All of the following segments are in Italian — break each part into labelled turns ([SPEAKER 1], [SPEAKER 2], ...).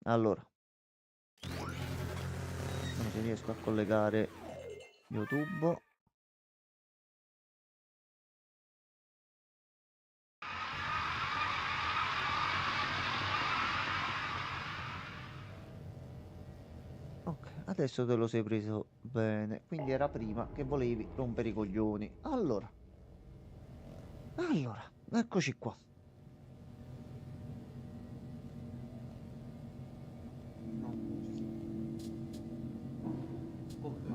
[SPEAKER 1] Allora, vediamo se riesco a collegare YouTube. Ok, adesso te lo sei preso bene. Quindi era prima che volevi rompere i coglioni. Allora, eccoci qua.
[SPEAKER 2] No, non ci sto. Come tu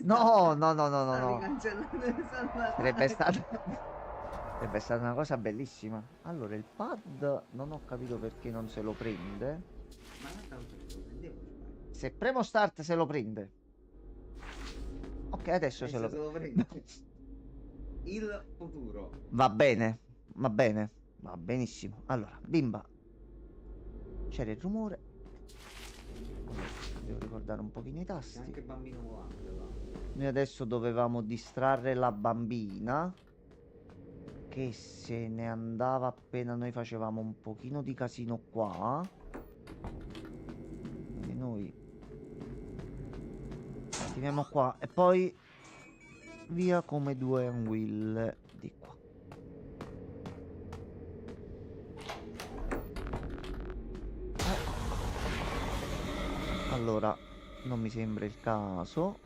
[SPEAKER 1] No, no, no, no, no,
[SPEAKER 2] stavi
[SPEAKER 1] no.
[SPEAKER 2] cancellando il
[SPEAKER 1] Sarebbe
[SPEAKER 2] salvataggio.
[SPEAKER 1] stata, sarebbe stata una cosa bellissima. Allora, il pad non ho capito perché non se lo prende.
[SPEAKER 2] Ma l'altra volta che lo prendevo il pad.
[SPEAKER 1] Se premo start se lo prende. Ok, adesso se
[SPEAKER 2] Adesso
[SPEAKER 1] lo
[SPEAKER 2] se lo
[SPEAKER 1] prende.
[SPEAKER 2] prende. Il futuro.
[SPEAKER 1] Va bene, va bene, va benissimo. Allora, bimba, c'era il rumore. Allora, devo ricordare un pochino i
[SPEAKER 2] C'è
[SPEAKER 1] tasti.
[SPEAKER 2] anche il bambino volante là.
[SPEAKER 1] Noi adesso dovevamo distrarre la bambina che se ne andava appena noi facevamo un pochino di casino qua. Quindi noi attiviamo qua e poi via come due anguille di qua. Allora, non mi sembra il caso.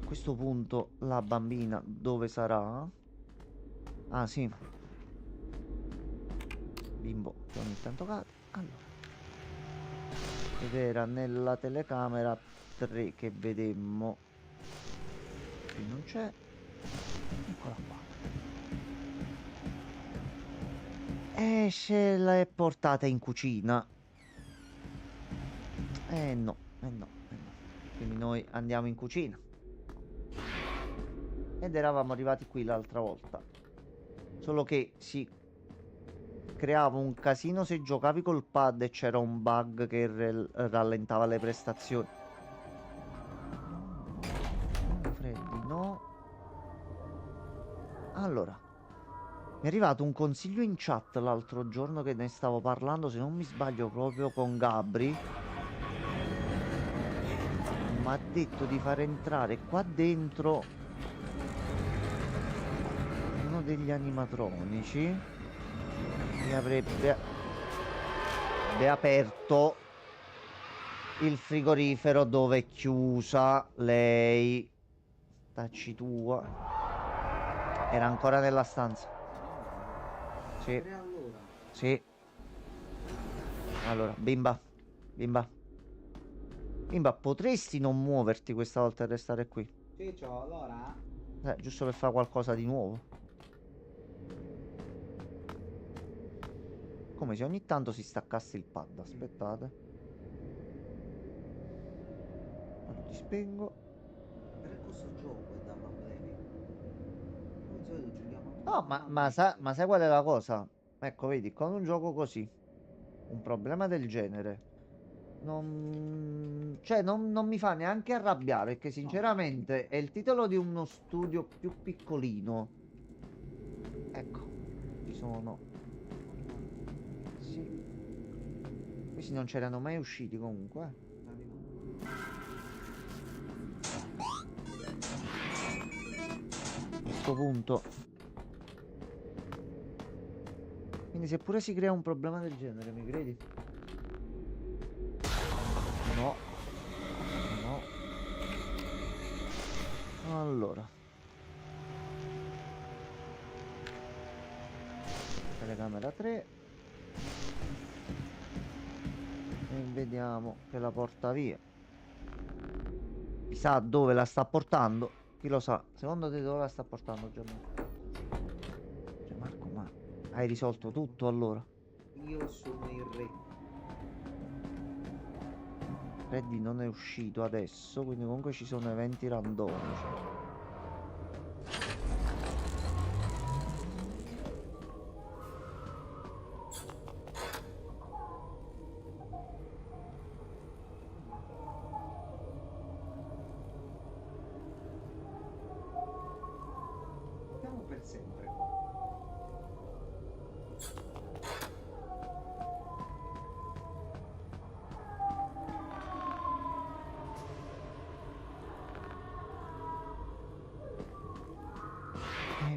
[SPEAKER 1] A questo punto la bambina dove sarà? Ah sì, bimbo che ogni tanto cade. Allora, ed era nella telecamera 3 che vedemmo. Qui non c'è. Eccola qua. E se l'è portata in cucina. No, no, no. Quindi noi andiamo in cucina. Ed eravamo arrivati qui l'altra volta. Solo che si creava un casino se giocavi col pad e c'era un bug che rallentava le prestazioni. No, Freddy, no. Allora, mi è arrivato un consiglio in chat l'altro giorno che ne stavo parlando, se non mi sbaglio, proprio con Gabri. Mi ha detto di far entrare qua dentro uno degli animatronici e avrebbe aperto il frigorifero dove è chiusa lei. Tacci tua. Era ancora nella stanza.
[SPEAKER 2] No.
[SPEAKER 1] Sì,
[SPEAKER 2] 3 all'ora.
[SPEAKER 1] sì. Allora, bimba, bimba, bimba, potresti non muoverti questa volta e restare qui?
[SPEAKER 2] Ciccio, allora?
[SPEAKER 1] Giusto per fare qualcosa di nuovo. Come se ogni tanto si staccasse il pad. Aspettate. Ora ti spengo.
[SPEAKER 2] Per questo gioco è da bambini. Noi di solito giochiamo
[SPEAKER 1] No,
[SPEAKER 2] tutto a
[SPEAKER 1] ma
[SPEAKER 2] bambini.
[SPEAKER 1] sai qual è la cosa? Ecco, vedi, con un gioco così, un problema del genere, non mi fa neanche arrabbiare, perché
[SPEAKER 2] No,
[SPEAKER 1] sinceramente è il titolo di uno studio più piccolino. Ecco, ci sono. Sì, questi non c'erano mai usciti comunque.
[SPEAKER 2] dai, no.
[SPEAKER 1] A questo punto. Quindi seppure si crea un problema del genere, mi credi? No, no. Allora, telecamera 3 e vediamo che la porta via. Chissà dove la sta portando. Chi lo sa? Secondo te dove la sta portando Gianmarco? Gianmarco, ma hai risolto tutto allora?
[SPEAKER 2] Io sono il re.
[SPEAKER 1] Freddy non è uscito adesso, quindi comunque ci sono eventi randomici.
[SPEAKER 2] Siamo per sempre qua.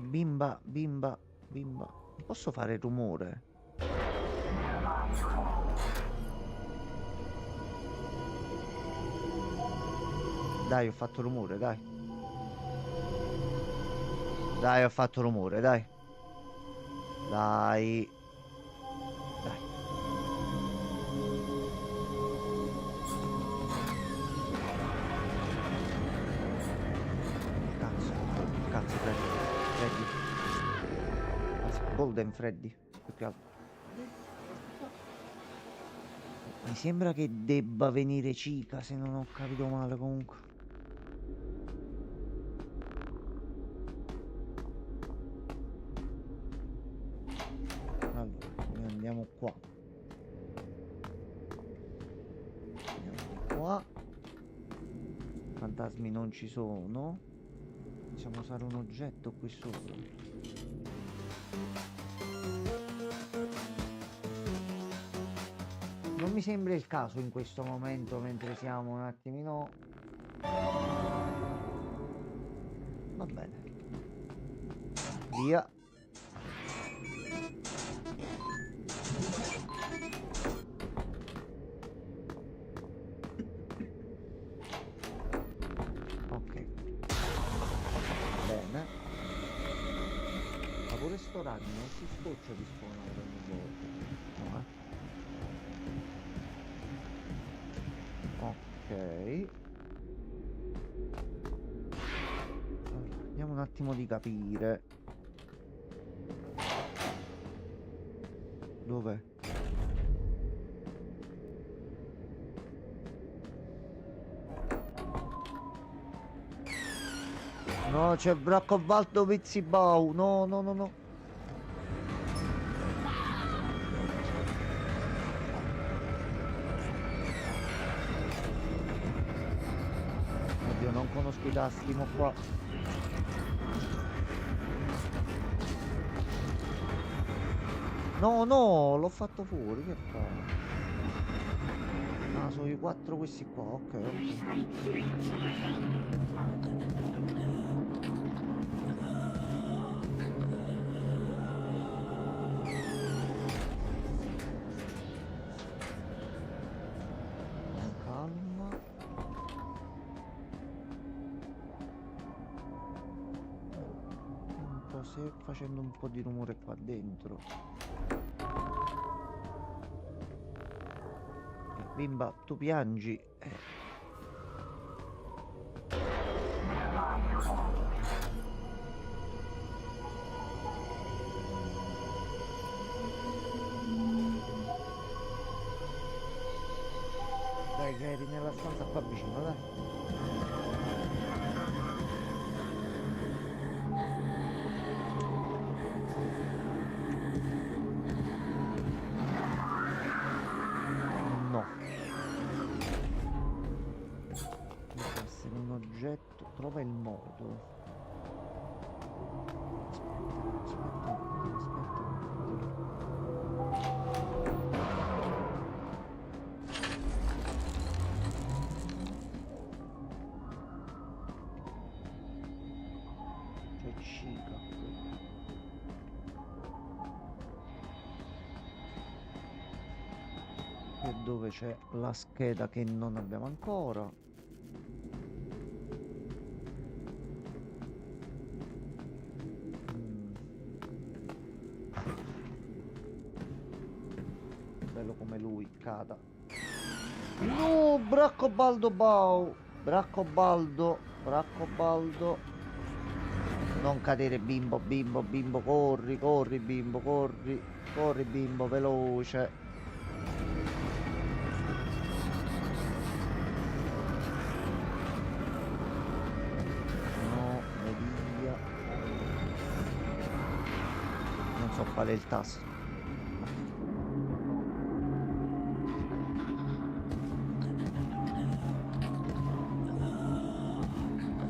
[SPEAKER 1] Bimba, bimba, bimba. Non posso fare rumore? Dai, ho fatto rumore, dai. Dai, ho fatto rumore, dai. Dai. Dai. Cazzo, cazzo, Freddy. Freddy. Anzi, Golden Freddy. Più che altro. Mi sembra che debba venire Cica, se non ho capito male comunque. Allora, noi andiamo qua. Andiamo di qua. Fantasmi non ci sono. Possiamo usare un oggetto qui sopra. Non mi sembra il caso in questo momento, mentre siamo un attimino. Va bene. Via. Ok. Bene. Ma pure sto ragno non si scoccia di spawnare ogni volta. No, Ok. Allora, vediamo un attimo di capire. Dov'è? No, c'è Braccobaldo Pizzibau. No, no, no, no. Oddio, non conosco i tasti, mo qua. No, no, l'ho fatto fuori, che fa? Ah, sono i 4 questi qua, ok, ok. Con calma. Un po' se facendo un po' di rumore qua dentro. Bimba, tu piangi. Dai, che eri nella stanza qua vicino, dai. No. Deve essere un oggetto. Trova il modo. Aspetta, aspetta, aspetta. C'è Cica qui. E dove c'è la scheda che non abbiamo ancora. Bello come lui cada. No, Braccobaldo Bau. Braccobaldo. Braccobaldo. Non cadere, bimbo, bimbo, bimbo, corri, corri, bimbo, corri. Corri, bimbo, veloce. No, via. Non so qual è il tasto.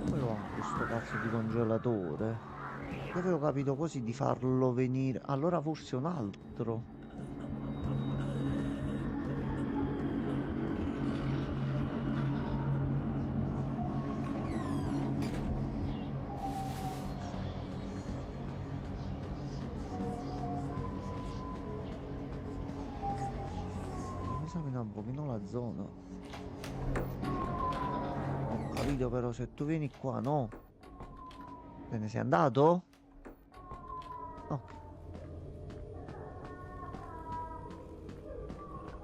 [SPEAKER 1] Come lo ha questo cazzo di congelatore? Io avevo capito così di farlo venire. Allora forse un altro. esamina un pochino la zona. Ho capito, però se tu vieni qua, no? Te ne sei andato? Ok.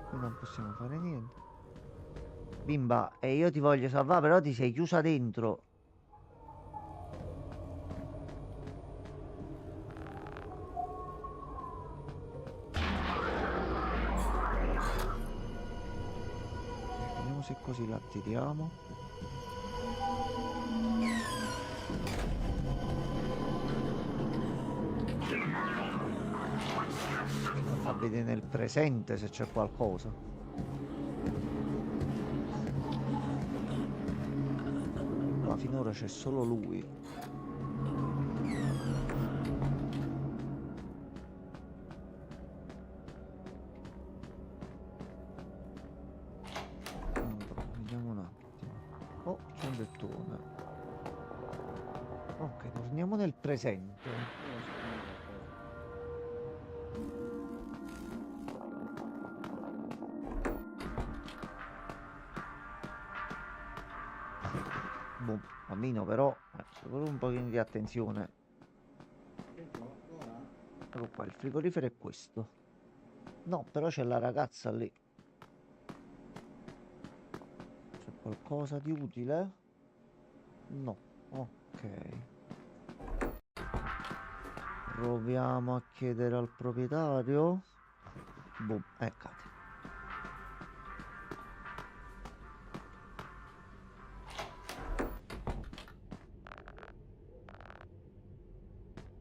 [SPEAKER 1] Qui non possiamo fare niente. Bimba, e io ti voglio salvare, però ti sei chiusa dentro. Vediamo se così la attiriamo. Fa vedere nel presente se c'è qualcosa. Qua finora c'è solo lui. Allora, vediamo un attimo. Oh, c'è un lettone. Ok, torniamo nel presente. Boh, bambino, però solo un pochino di attenzione. Ecco qua, il frigorifero è questo. No, però c'è la ragazza lì. C'è qualcosa di utile? No, ok. Proviamo a chiedere al proprietario. Boh, eccate.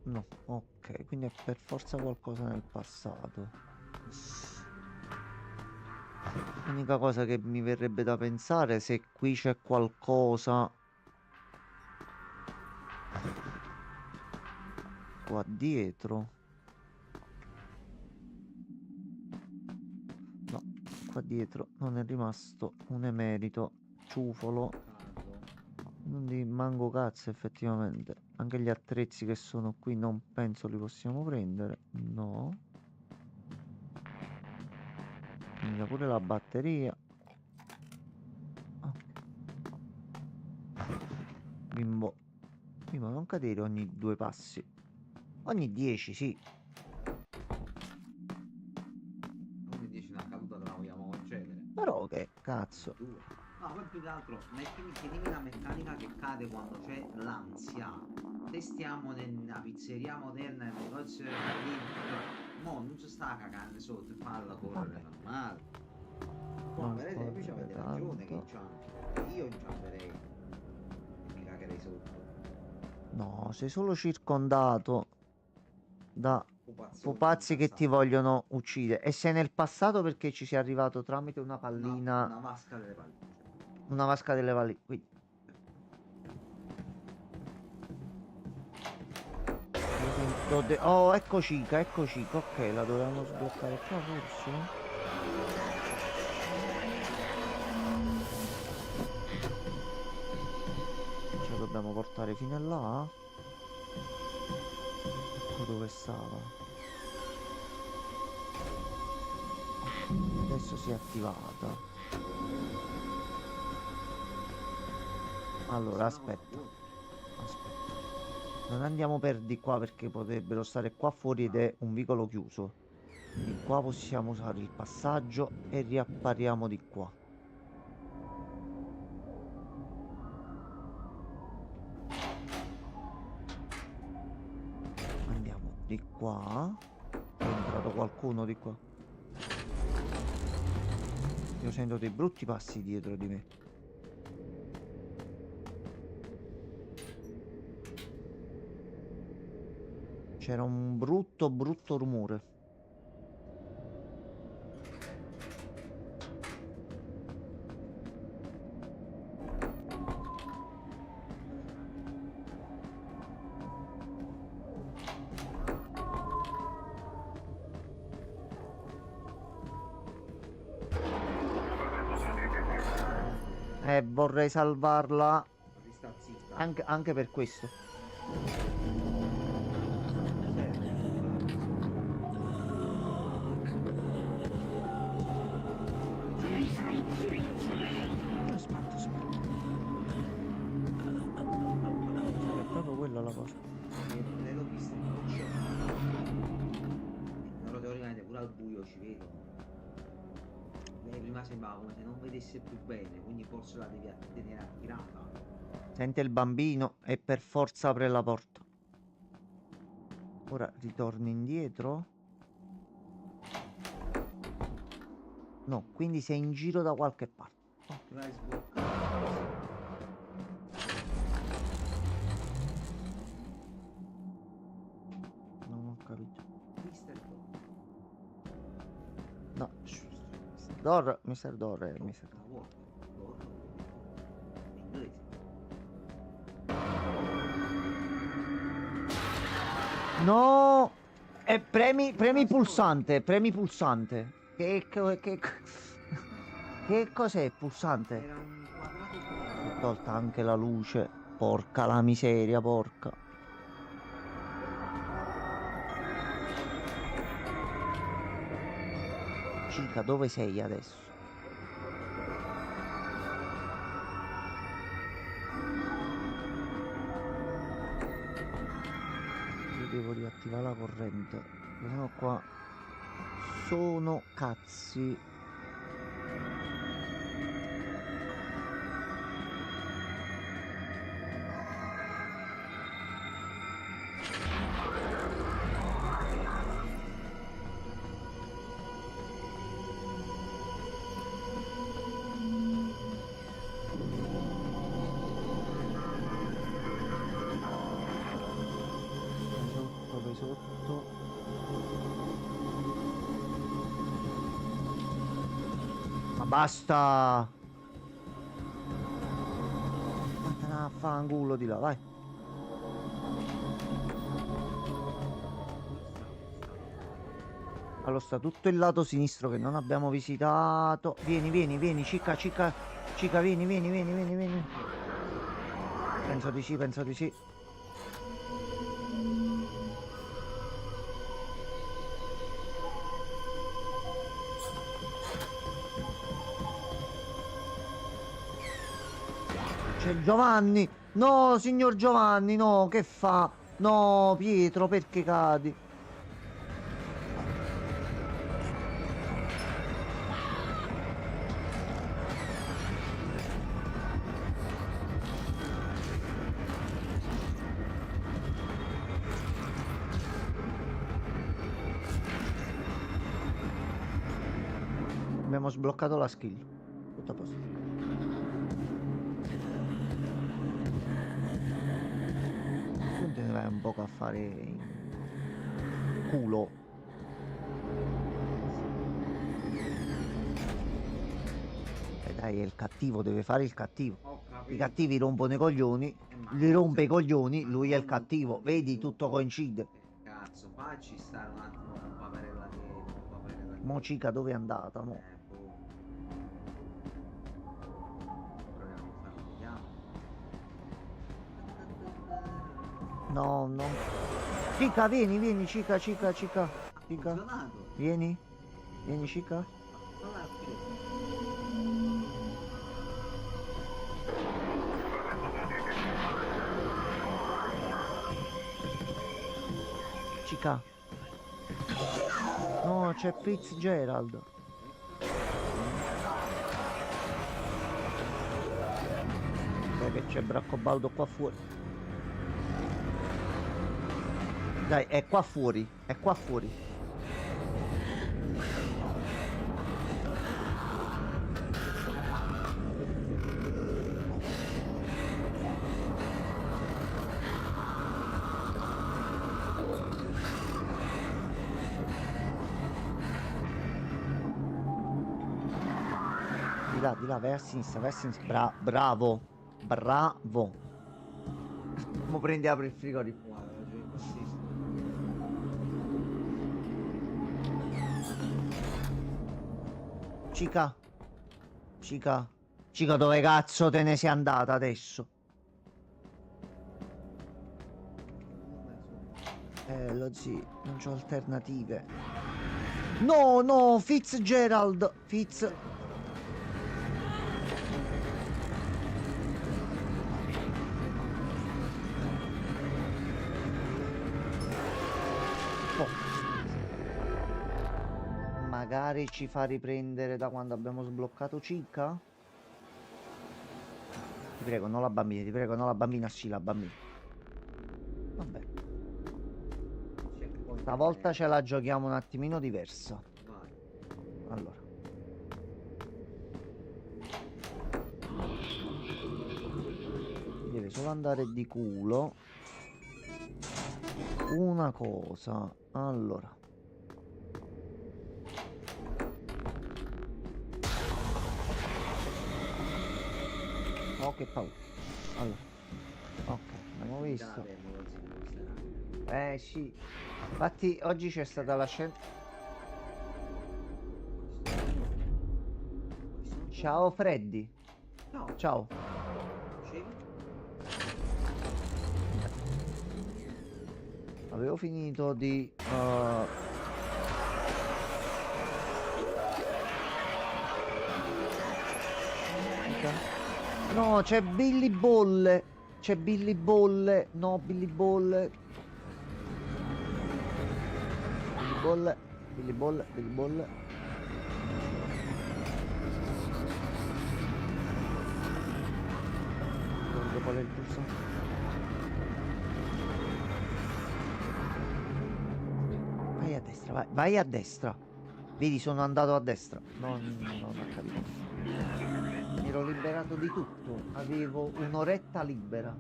[SPEAKER 1] No, ok, quindi è per forza qualcosa nel passato. L'unica cosa che mi verrebbe da pensare se qui c'è qualcosa qua dietro. No, qua dietro non è rimasto un emerito ciufolo. Non di manco cazzo, effettivamente. Anche gli attrezzi che sono qui non penso li possiamo prendere. No. Quindi pure la batteria. Ok. Bimbo. Bimbo, non cadere ogni 2 passi. Ogni 10, sì.
[SPEAKER 2] Ogni 10 una caduta te la vogliamo concedere.
[SPEAKER 1] Però che cazzo.
[SPEAKER 2] No, poi più che altro, chiedimi la meccanica che cade quando c'è l'ansia. Se stiamo nella pizzeria moderna, nel negozio della mo non ci sta cagando sotto e falla correre normale. No,
[SPEAKER 1] Non
[SPEAKER 2] per esempio ci
[SPEAKER 1] correre
[SPEAKER 2] avete ragione che
[SPEAKER 1] tanto.
[SPEAKER 2] io inciamperei e mi cagherei sotto.
[SPEAKER 1] No, sei solo circondato da
[SPEAKER 2] Pupazzoni
[SPEAKER 1] pupazzi che ti
[SPEAKER 2] incazzati.
[SPEAKER 1] vogliono uccidere. E sei nel passato perché ci sei arrivato tramite una pallina,
[SPEAKER 2] Una vasca delle palline.
[SPEAKER 1] una vasca delle valli. Quindi oh, ecco Cica, ecco Cica. Ok, la dovevamo sbloccare qua forse. Ce la dobbiamo portare fino a là. Ecco dove stava. Adesso si è attivata. Allora, aspetta. Non andiamo per di qua perché potrebbero stare qua fuori ed è un vicolo chiuso. Quindi qua possiamo usare il passaggio e riappariamo di qua. Andiamo di qua. È entrato qualcuno di qua. Io sento dei brutti passi dietro di me. C'era un brutto brutto rumore. Vorrei salvarla
[SPEAKER 2] Sta zitta.
[SPEAKER 1] anche per questo.
[SPEAKER 2] al buio ci vedono. Lei prima sembrava come se non vedesse più bene, quindi forse la devi tenere attirata.
[SPEAKER 1] Sente il bambino e per forza apre la porta. Ora ritorni indietro. No, quindi sei in giro da qualche parte.
[SPEAKER 2] L'hai sbloccato.
[SPEAKER 1] Non ho capito.
[SPEAKER 2] Mister Dog.
[SPEAKER 1] No, Mr. Door è Mr.
[SPEAKER 2] La vuoi? Dog. In inglese.
[SPEAKER 1] No! E premi pulsante, premi pulsante. Che cos'è pulsante?
[SPEAKER 2] Era un quadrato
[SPEAKER 1] Ho
[SPEAKER 2] buono.
[SPEAKER 1] tolta anche la luce. Porca la miseria, porca. Cica, dove sei adesso? Io devo riattivare la corrente. Sennò qua sono cazzi. Vai sotto. Ma basta! Vattene a fanculo di là, vai. Allora sta tutto il lato sinistro che non abbiamo visitato. Vieni, vieni, vieni, Cica, Cica, Cica, vieni, vieni, vieni, vieni, vieni. Penso di sì, penso di sì. C'è Giovanni! No, signor Giovanni, no, che fa? No, Pietro, perché cadi? Abbiamo sbloccato la skill. Tutto a posto. Tu te ne vai un poco a fare in culo. E dai, è il cattivo, deve fare il cattivo.
[SPEAKER 2] Ho
[SPEAKER 1] I
[SPEAKER 2] capito.
[SPEAKER 1] cattivi rompono i coglioni,
[SPEAKER 2] Ma
[SPEAKER 1] li rompe i
[SPEAKER 2] forse-
[SPEAKER 1] coglioni,
[SPEAKER 2] ma
[SPEAKER 1] lui è il
[SPEAKER 2] non-
[SPEAKER 1] cattivo. Vedi, tutto coincide.
[SPEAKER 2] Che cazzo, facci stare un attimo con Paperella che...
[SPEAKER 1] Mo Cica dove è andata, mo?
[SPEAKER 2] Boh. Proviamo a farlo, vediamo.
[SPEAKER 1] No, no. Cica, vieni, vieni, Cica, Cica, Cica.
[SPEAKER 2] Ha
[SPEAKER 1] Cica,
[SPEAKER 2] funzionato.
[SPEAKER 1] vieni. Vieni, Cica.
[SPEAKER 2] Non ha più.
[SPEAKER 1] Cica. No, c'è Fitzgerald. Dai che c'è Braccobaldo qua fuori. Dai, è qua fuori, è qua fuori. Di là, vai a sinistra, vai a sinistra. Bravo, bravo. Mo prendi e apri il frigorifero.
[SPEAKER 2] Guarda, c'è impazzisco.
[SPEAKER 1] Cica, Cica, Cica, dove cazzo te ne sei andata adesso? Lo zio, non c'ho alternative. No, no, Fitzgerald, Fitz. Oh. magari ci fa riprendere da quando abbiamo sbloccato Cica? Ti prego, non la bambina, ti prego, non la bambina, sì, la bambina. Vabbè,
[SPEAKER 2] Checkpoint
[SPEAKER 1] stavolta
[SPEAKER 2] è-
[SPEAKER 1] ce la giochiamo un attimino diversa.
[SPEAKER 2] Vai.
[SPEAKER 1] Allora. Deve solo andare di culo. Una cosa. Allora. Oh, che paura. Allora. Ok, abbiamo visto.
[SPEAKER 2] Date, mo non si dimostreranno.
[SPEAKER 1] Sì. Infatti oggi c'è stata la scena. Ciao Freddy.
[SPEAKER 2] Ciao.
[SPEAKER 1] Ciao.
[SPEAKER 2] Dicevi?
[SPEAKER 1] Avevo finito di... No, c'è Billy Bolle. C'è Billy Bolle. No, Billy Bolle. Billy Bolle. Billy Bolle. Billy Bolle. Guarda qual è il pulsante. Vai a destra, vai, vai a destra. Vedi, sono andato a destra. Non ho capito. Mi ero liberato di tutto. Avevo un'oretta libera.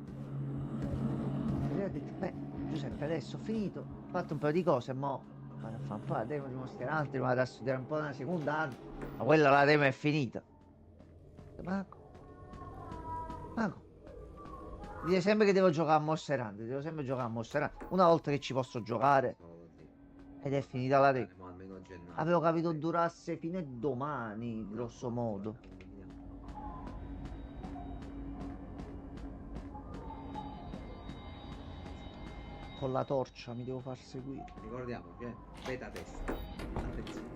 [SPEAKER 1] E ho detto, beh, Giuseppe, adesso ho finito. Ho fatto un paio di cose, mo vado a fare un po' la demo di Monster Hunter, vado a studiare un po' una seconda anno. Ma quella la demo è finita. Mago. Dice sempre che devo giocare a Monster Hunter. Devo sempre giocare a Monster Hunter. Una volta che ci posso giocare. Ed è finita la demo.
[SPEAKER 2] Ma almeno a gennaio.
[SPEAKER 1] Avevo capito durasse fino a domani, grosso modo. Con la torcia mi devo far seguire.
[SPEAKER 2] Ricordiamo che beta test. Attenzione.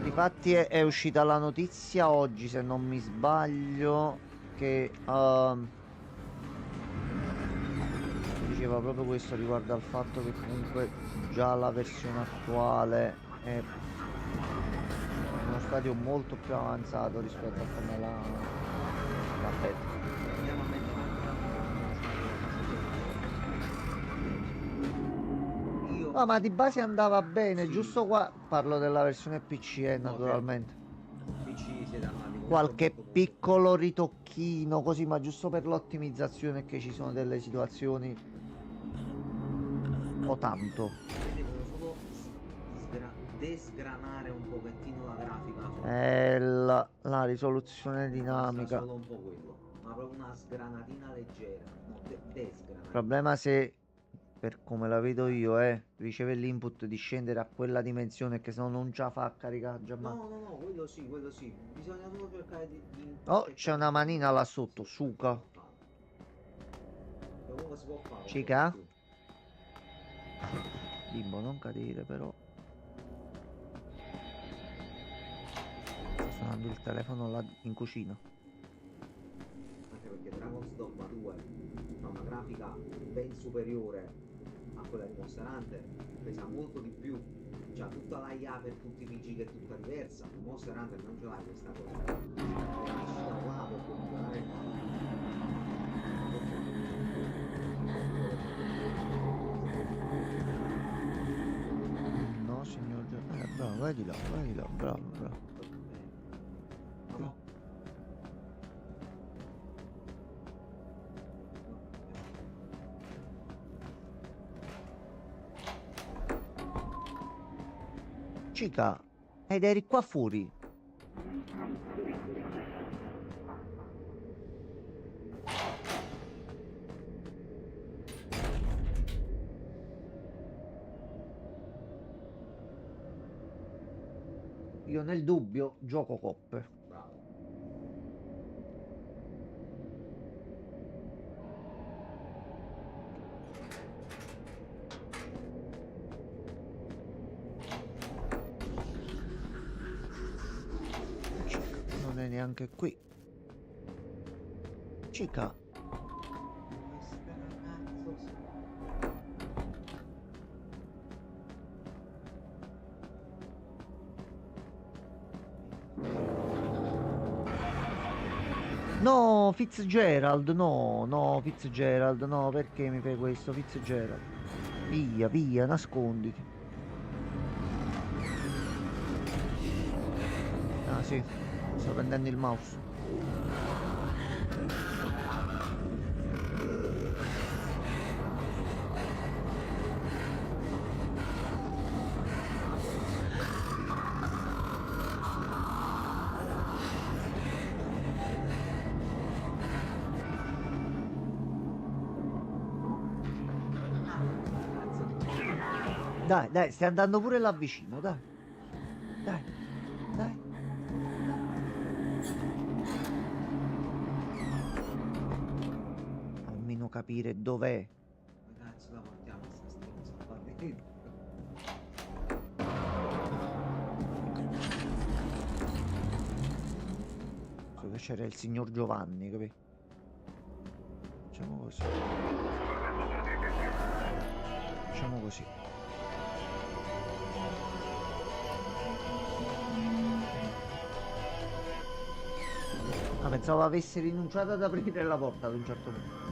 [SPEAKER 1] Infatti è uscita la notizia oggi, se non mi sbaglio, che diceva proprio questo riguardo al fatto che comunque già la versione attuale è in uno stadio molto più avanzato rispetto a come la beta.
[SPEAKER 2] Andiamo a mettere io.
[SPEAKER 1] No, ma di base andava bene,
[SPEAKER 2] Sì.
[SPEAKER 1] giusto qua parlo della versione PC,
[SPEAKER 2] No,
[SPEAKER 1] naturalmente.
[SPEAKER 2] PC siete amati molto,
[SPEAKER 1] Qualche
[SPEAKER 2] molto, molto
[SPEAKER 1] piccolo ritocchino così, ma giusto per l'ottimizzazione, che ci sono delle situazioni o tanto.
[SPEAKER 2] devono solo desgranare un pochettino la grafica
[SPEAKER 1] La risoluzione dinamica.
[SPEAKER 2] solo un po' quello, ma proprio una sgranatina leggera, no, desgranare.
[SPEAKER 1] Il problema se, per come la vedo io, riceve l'input di scendere a quella dimensione che se no non già fa caricare già
[SPEAKER 2] No, quello sì, bisogna solo cercare di
[SPEAKER 1] Oh, c'è una manina là sotto, suca.
[SPEAKER 2] comunque si può fare.
[SPEAKER 1] Cica? Bimbo, non cadere però. Sta suonando il telefono là in cucina.
[SPEAKER 2] Anche perché Dragon's Dogma 2 ha una grafica ben superiore a quella di Monster Hunter, pesa molto di più, c'ha tutta la IA per tutti i PG che è tutta diversa. Monster Hunter non ce l'hai questa cosa, esci da un lato puoi migliorare
[SPEAKER 1] No, signor bravo, vai di là, bravo, bravo.
[SPEAKER 2] no.
[SPEAKER 1] Cica, ed eri qua fuori. Io nel dubbio gioco coppe.
[SPEAKER 2] Bravo.
[SPEAKER 1] Cica, non è neanche qui. Cica. No, Fitzgerald, no, no, Fitzgerald, no, perché mi fai questo, Fitzgerald? Via, via, nasconditi. Ah sì, sto prendendo il mouse. Dai, dai, stai andando pure là vicino, dai. Dai, dai, dai. Almeno capire dov'è.
[SPEAKER 2] Come cazzo la portiamo sta stronza qua dentro?
[SPEAKER 1] So che c'era il signor Giovanni, capì? Facciamo così. Facciamo così. Ah, pensavo avesse rinunciato ad aprire la porta ad un certo punto.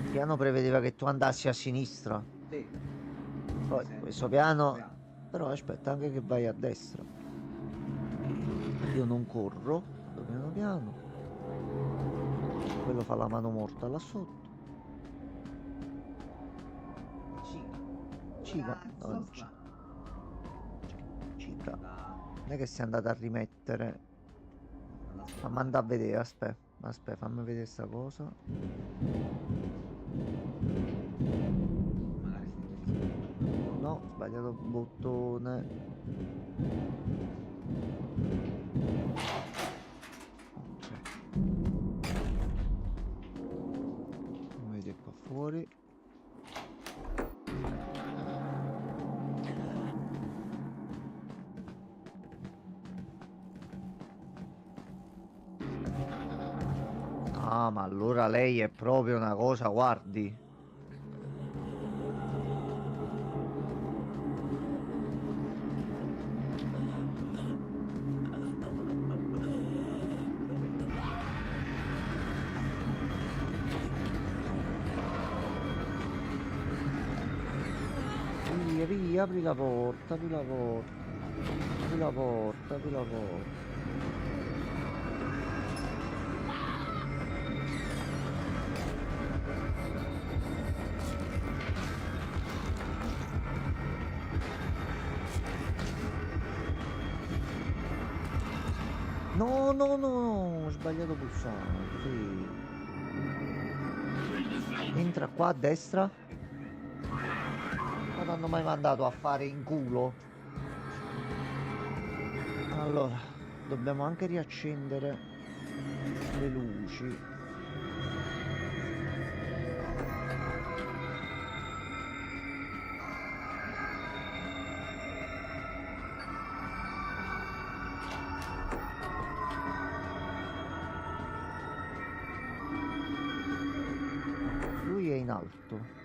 [SPEAKER 1] Il piano prevedeva che tu andassi a sinistra.
[SPEAKER 2] Sì.
[SPEAKER 1] Poi
[SPEAKER 2] Sì,
[SPEAKER 1] questo piano.
[SPEAKER 2] piano.
[SPEAKER 1] Però aspetta anche che vai a destra. Io non corro. Vado piano piano. Quello fa la mano morta là sotto.
[SPEAKER 2] Cica.
[SPEAKER 1] Cica.
[SPEAKER 2] Cazzo
[SPEAKER 1] Non
[SPEAKER 2] sta?
[SPEAKER 1] Cica.
[SPEAKER 2] La-
[SPEAKER 1] Non è che sei andata a rimettere.
[SPEAKER 2] la
[SPEAKER 1] Fammi andare a vedere, aspetta. Aspetta, fammi vedere sta cosa.
[SPEAKER 2] Magari si
[SPEAKER 1] No, ho sbagliato bottone. Ok. Fammi vedere qua fuori. Ah, ma allora lei è proprio una cosa, guardi. Via, via, apri la porta, apri la porta. Apri la porta, apri la porta. No, no, no, ho sbagliato pulsante. Entra qua a destra. Non hanno mai mandato a fare in culo. Allora, dobbiamo anche riaccendere le luci. Lui è in alto.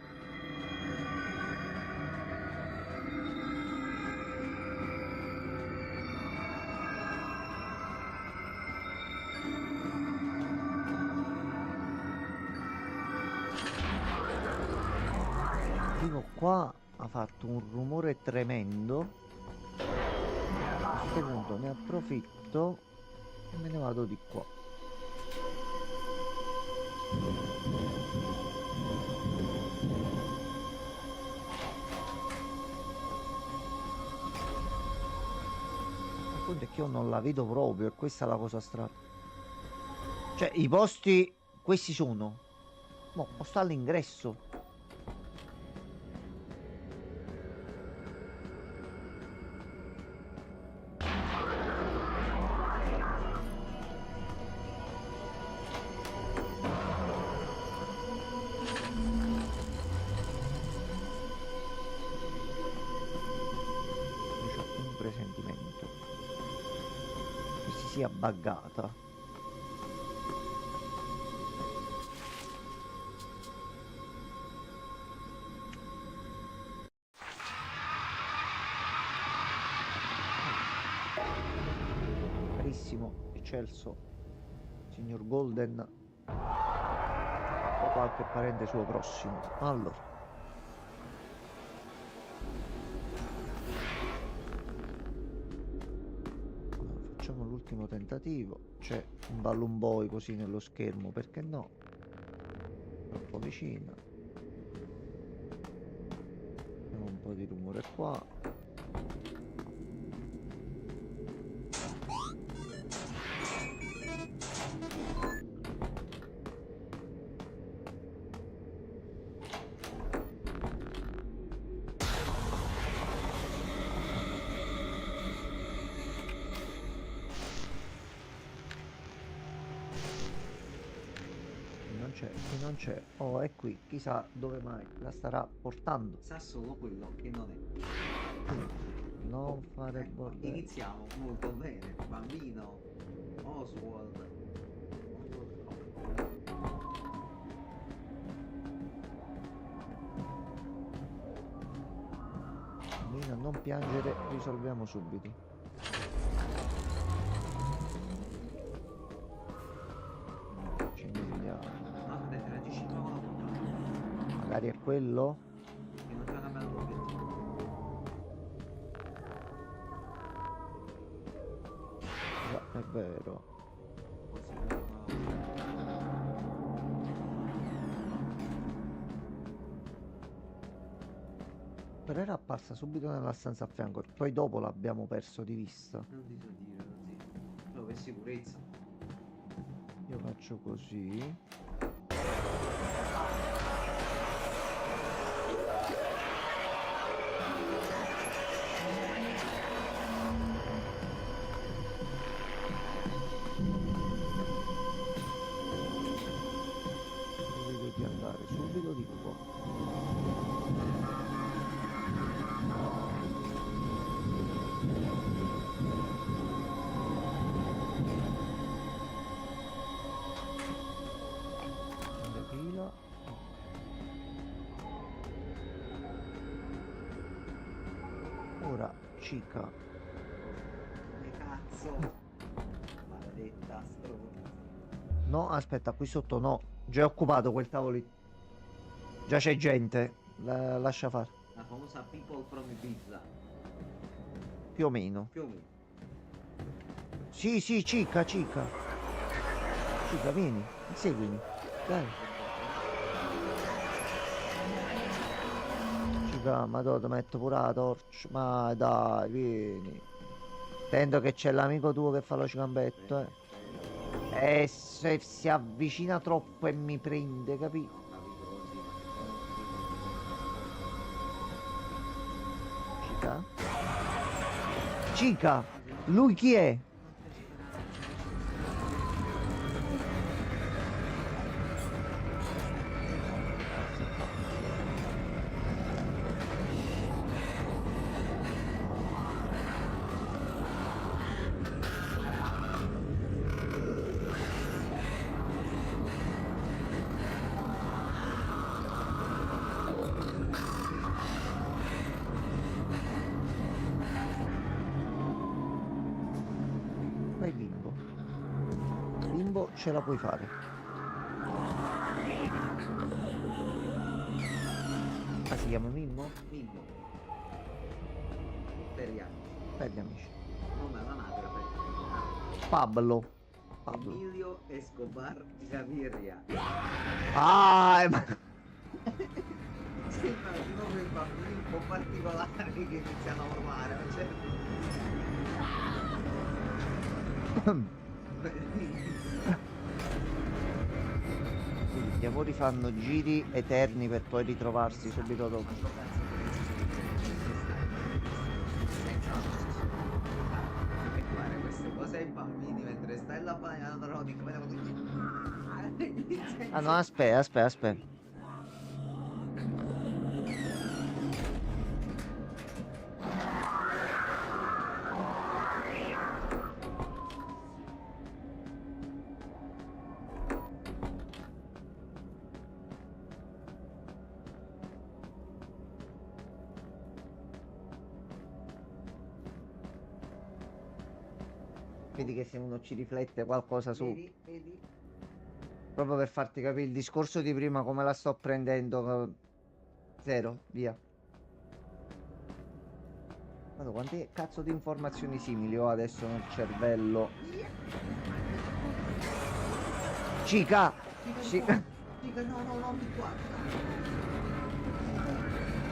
[SPEAKER 1] Arrivo qua, ha fatto un rumore tremendo. A questo punto ne approfitto e me ne vado di qua. Il punto è che io non la vedo proprio e questa è la cosa strana. Cioè, i posti, questi sono. Mo, sto all'ingresso. Io ho un presentimento che si sia buggata. eccelso signor Golden o qualche parente suo prossimo. Allora, facciamo l'ultimo tentativo. C'è un Balloon Boy così nello schermo, perché no? Troppo vicino. Facciamo un po' di rumore qua. Qui non c'è. Oh, è qui. Chissà dove mai la starà portando.
[SPEAKER 2] Sa solo quello che non è.
[SPEAKER 1] Non fare
[SPEAKER 2] Ecco,
[SPEAKER 1] bordello.
[SPEAKER 2] iniziamo molto bene. Bambino Oswald.
[SPEAKER 1] Mina, non piangere, risolviamo subito. Ci andiamo.
[SPEAKER 2] No, vedete, reagisci con la puntata.
[SPEAKER 1] Magari è quello?
[SPEAKER 2] Che non ti ha cambiato l'obiettivo.
[SPEAKER 1] Già, è vero.
[SPEAKER 2] Così come
[SPEAKER 1] Però era apparsa subito nella stanza a fianco e poi dopo l'abbiamo perso di vista.
[SPEAKER 2] non ti so dire così. Però per sicurezza.
[SPEAKER 1] Io faccio così. Vedo di andare subito di qua. Prende fila. Ora Chica.
[SPEAKER 2] Che cazzo? Maledetta stronza.
[SPEAKER 1] No, aspetta, qui sotto no. Già è occupato quel tavolino. Già c'è gente. Lascia fare.
[SPEAKER 2] La famosa People from Ibiza.
[SPEAKER 1] Più o meno.
[SPEAKER 2] Più o meno.
[SPEAKER 1] Sì, sì, Chica, Chica. Chica, vieni. Seguimi. Dai. Chica, ma dove ti metto pure la torcia? Ma dai, vieni. Attento che c'è l'amico tuo che fa lo scambetto, eh. E se si avvicina troppo e mi prende, capito?
[SPEAKER 2] Ho capito così,
[SPEAKER 1] Chica? Chica! Lui chi è? Vai bimbo. Bimbo ce la puoi fare. Ah, si chiama Mimmo?
[SPEAKER 2] Mimmo. Per gli amici.
[SPEAKER 1] Per gli amici.
[SPEAKER 2] Nome all'anagrafe.
[SPEAKER 1] Pablo. Pablo.
[SPEAKER 2] Emilio Escobar Gaviria.
[SPEAKER 1] Ah, ma...
[SPEAKER 2] Sembra un nome bambini un po' particolari che iniziano a urlare, ma certo.
[SPEAKER 1] Quindi gli amori fanno giri eterni per poi ritrovarsi subito dopo.
[SPEAKER 2] Effettuare queste cose ai bambini mentre stai là bagnando Rodic,
[SPEAKER 1] Ah no, aspetta, aspetta, aspetta. Vedi che se uno ci riflette qualcosa su,
[SPEAKER 2] Vedi, vedi?
[SPEAKER 1] proprio per farti capire il discorso di prima come la sto prendendo. Zero, via. Guarda quante cazzo di informazioni simili ho adesso nel cervello. Cica! Cica!
[SPEAKER 2] Dica, no, no, no, mi qua.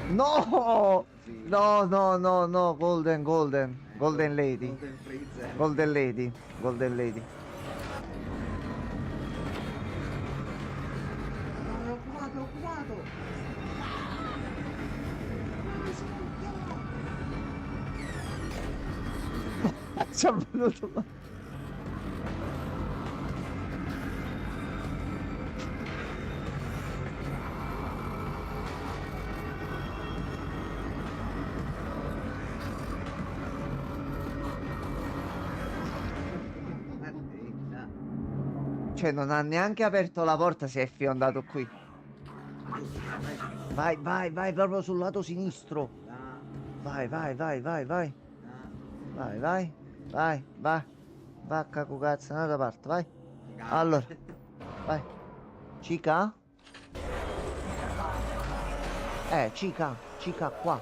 [SPEAKER 1] No! No, no, no, no, Golden, Golden. Golden Lady.
[SPEAKER 2] Golden Freezer.
[SPEAKER 1] Golden Lady. Golden Lady.
[SPEAKER 2] No, è occupato, è occupato.
[SPEAKER 1] Ci ha voluto.
[SPEAKER 2] Maledetta.
[SPEAKER 1] Cioè, non ha neanche aperto la porta, si è fiondato qui. Vai, vai, vai, proprio sul lato sinistro.
[SPEAKER 2] Là,
[SPEAKER 1] Vai, vai, vai, vai, vai.
[SPEAKER 2] là.
[SPEAKER 1] Vai, vai, vai, vai. Vacca cugazza, un'altra parte, vai.
[SPEAKER 2] Raga.
[SPEAKER 1] Allora, vai. Cica? Cica qua.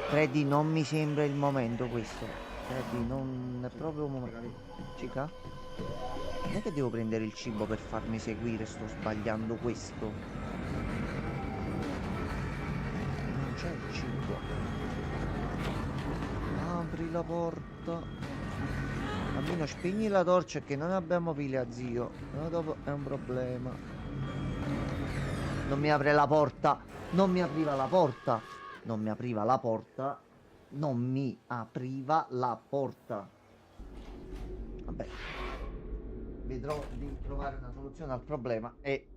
[SPEAKER 1] Freddy, non mi sembra il momento questo. Freddy, non è proprio un momento. Cica? Non è che devo prendere il cibo per farmi seguire, sto sbagliando questo. Non c'è il cibo. Apri la porta. Almeno spegni la torcia che non abbiamo pila, zio. No, dopo è un problema. Non mi apre la porta. Non mi apriva la porta. Non mi apriva la porta. Non mi apriva la porta. Vabbè. Vedrò di trovare una soluzione al problema e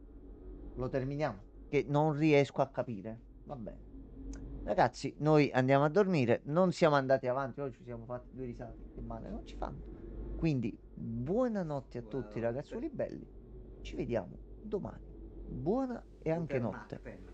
[SPEAKER 1] lo terminiamo. Che non riesco a capire. Va bene. Ragazzi, noi andiamo a dormire. Non siamo andati avanti. Oggi ci siamo fatti 2 risate. Che male non ci fanno. Quindi, buonanotte a tutti,
[SPEAKER 2] Buonanotte.
[SPEAKER 1] ragazzuoli belli. Ci vediamo domani. Buona e anche
[SPEAKER 2] Super
[SPEAKER 1] notte.
[SPEAKER 2] Marvel.